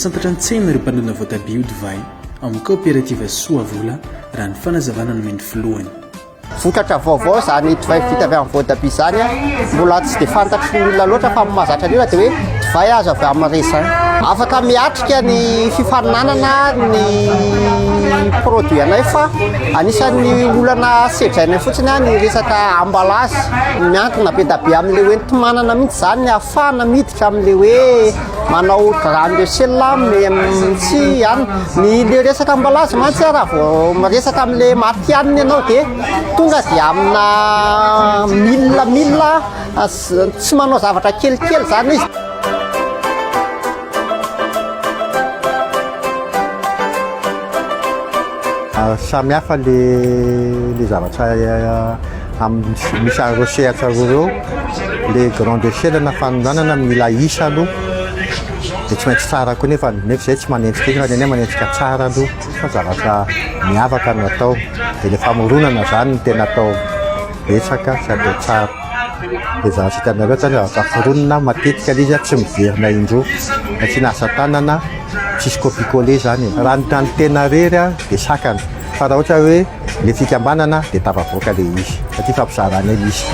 mahasantatra ny tsena ireo mpanodina voatabia o divay amin'ny coopérative Soavola raha ny fanazavana nomeny filohany. Vokatra vaovao zany divay vita avy amin'ny voatabia zany mbola tsy dia fantatry ny olona loatra fa mahazatra an'io dia hoe divay azo avy amin'ny reza. Afaka miatrika ny fifaninanana ny produit anay fa anisan'ny olana sedrainay fotsiny ny resaka emballage miankina be da be amin'le hoe ntomanana mihitsy zany ny ahafahana miditra amin'le hoe manao grande échelle tsy ihany ny resaka emballage mantsy raha vao resaka amin'le matianiny ianao dia tonga dia amina mille tsy manao zavatra kelikely zany izy. Samy hafa le zavatra misy recherche ireo le grande échelle na fanondanana mila isa aloha dia tsy maintsy tsara koa nefa zay tsy manenjika iny fa nenay manenjika tsara aloha fa zavatra miavaka no atao dia le famoronana zany no tena atao betsaka sy atao tsara dia zavatra hitanareo zany zavatra foronina matetika le izy tsy miverina indro satria na asa tanana tsisy copier-coller zany raha ny tena rery dia sakana fa raha ohatra hoe le fikambanana dia tafavoaka le izy satria fampizarana ely izy.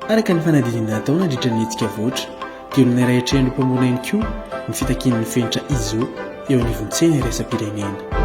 Araka ny fanadinana atao nandritra ny hetsika voatra dia olona iray hatrehany mpamorona ihany koa ny fitakian'ny fenitra izo eo anivontsena iraisam-pirenena.